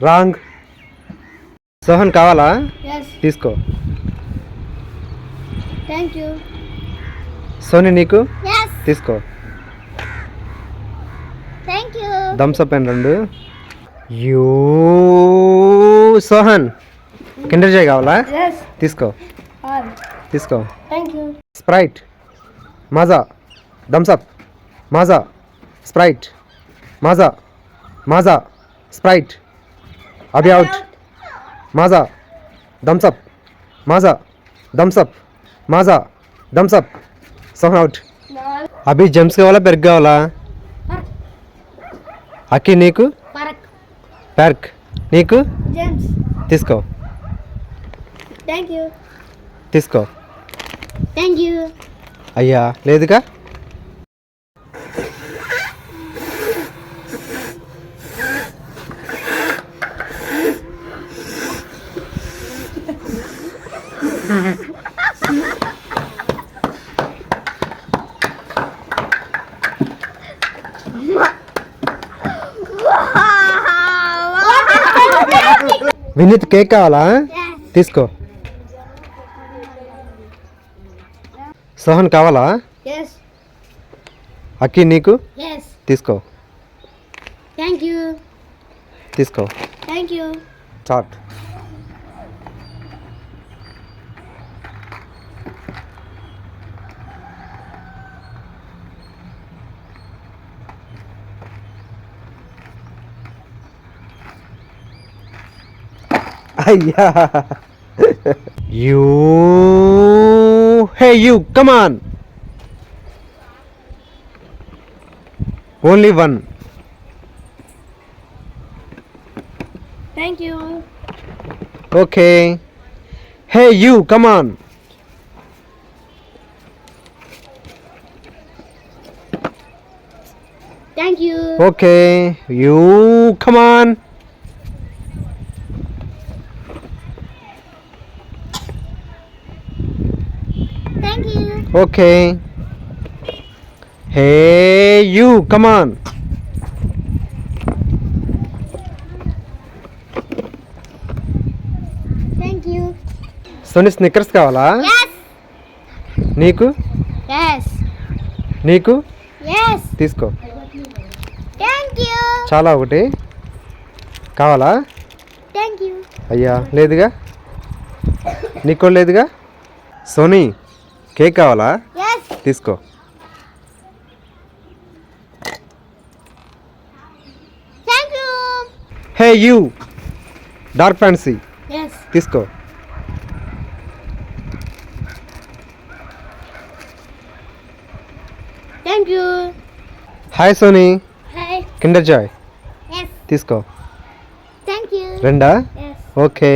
Wrong. Sohan కావాలా? yes తీసుకో. thank you Soni నీకు? yes తీసుకో. thank you Thums Up and 2. You Sohan Kinder Joy కావాలా? yes తీసుకో. all తీసుకో. thank you Sprite, Maaza, Thums Up, Maaza, Sprite, Maaza, Maaza, Sprite. Abhi out. Maaza, Thums Up, Maaza, Thums Up, Maaza, Thums Up. Sohan out. Abhi Gems కావాలా పెరుగు కావాలా? అక్కి నీకు? parak Perk. నీకు? james తీసుకో. thank you తీసుకో. thank you అయ్యా లేదుగా. వినీత్ కేక్ కావాలా? తీసుకో. సోహన్ కావాలా? yes అక్కి నీకు? yes తీసుకో. thank you తీసుకో. thank you chat. అయ్యా you hey you come on. Only one. thank you okay. Hey you come on. thank you okay you come on. thank you okay. Hey you come on. thank you Soni Snickers కావాలా? yes నీకు? yes నీకు? yes తీసుకో. thank you చాలా ఒకటి కావాలా? thank you అయ్యా లేదుగా. నీకు కూడా లేదుగా. సోనీ కేక్ కావాలా? yes తీసుకో. thank you hey you dark fancy yes తీసుకో. thank you hi Soni hi Kinder Joy yes తీసుకో. thank you 2. yes okay.